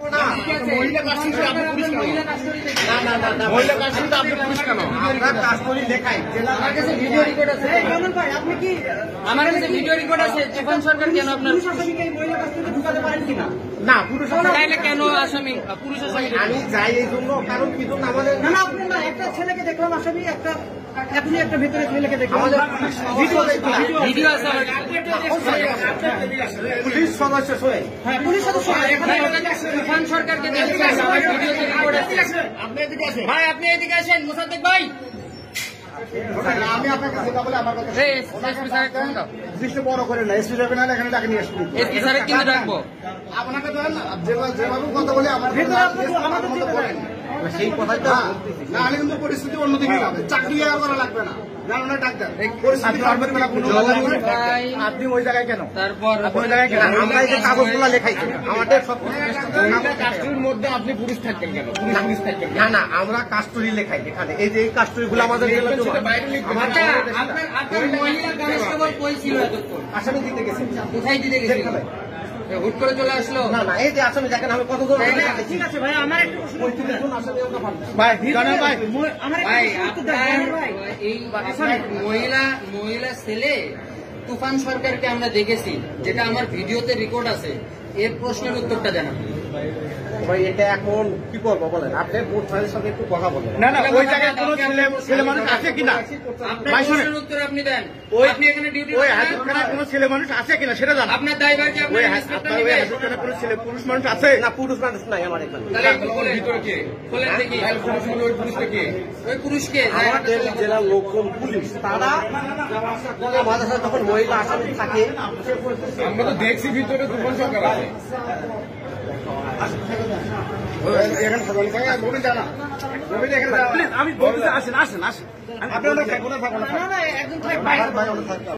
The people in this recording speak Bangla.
আমার কাছে ভিডিও রেকর্ড আছে। তুফান সরকার কেন আপনার ঢুকাতে পারেন কিনা? না, পুরুষ চাইলে কেন আসামি পুরুষ আসামি আমি যাই এই জন্য, কারণ কি জন্য আমাদের না আপনি না একটা ছেলেকে দেখলাম আসামি, একটা এখনই একটা ভেতরে ছেলেকে দেখলাম, ভিডিও আছে আমার পুলিশ সদস্য। হ্যাঁ, পুলিশ সদস্য তুফান সরকারকে দেখছেন, আমার ভিডিওতে রেকর্ড আছে। আপনি এদিকে আসেন ভাই, আপনি এদিকে আসেন মোসাদ্দেক ভাই। আমি আপনাকে কথা বলে আমার কথা দৃশ্য বড় করে না, এসপি যাবে না এখানে ডাকে নিয়ে আসবি, এসপি স্যার কিন্তু ডাকবো আপনাকে। যেভাবে কথা বলে আমার সেই কথাটা না হলে কিন্তু পরিস্থিতি অন্যদিকে যাবে, চাকরি আর করা লাগবে না। আপনি ওই জায়গায় কেন? তারপর ওই জায়গায় কেন? আমরা এই যে কাগজগুলো লেখাই আমাদের সব কাস্টডির মধ্যে আপনি পুলিশ থাকবেন কেন? পুলিশ থাকবেন না, না আমরা কাস্টডি লেখাই এখানে। এই যে এই কাস্টডি গুলো আমাদের আসামি দিতে গেছে, কোথায় দিতে গেছে? হুট করে চলে আসলো। না না, এই যে আসামি দেখেন আমি কত দূর। ঠিক আছে ভাই, আমার এই মহিলা ছেলে তুফান সরকারকে আমরা দেখেছি, যেটা আমার ভিডিওতে রেকর্ড আছে। এর প্রশ্নের উত্তরটা জানা ভাই, এটা এখন কি করবো বলেন? আপনি বোর্ড ফাইলের সঙ্গে একটু কথা বলেন। না না, ওই জায়গায় কোনো ছেলে মানুষ আছে কিনা আপনার উত্তর আপনি দেন। আপনি এখানে ডিউটি ওই হাজতখানায় কোনো ছেলে মানুষ আছে কিনা সেটা জান। আপনার দায়ভার কি? আপনি হাজতখানায় কোনো ছেলে পুরুষ মানুষ আছে? না, পুরুষ মানুষ নাই আমার এখানে। তাহলে ভিতরে কে খোলেন দেখি। ওই পুরুষটা কে? ওই পুরুষকে আমাদের জেলার লোকজন পুলিশ, তারা আমাদের সাথে যখন মহিলা আসামি থাকে আমরা তো দেখছি ভিতরে তুফান সরকার আছে। আমি বলতে আসেন আসেন আসেন, আপনারা থাকবো না থাকবো না, একদম থাকবো।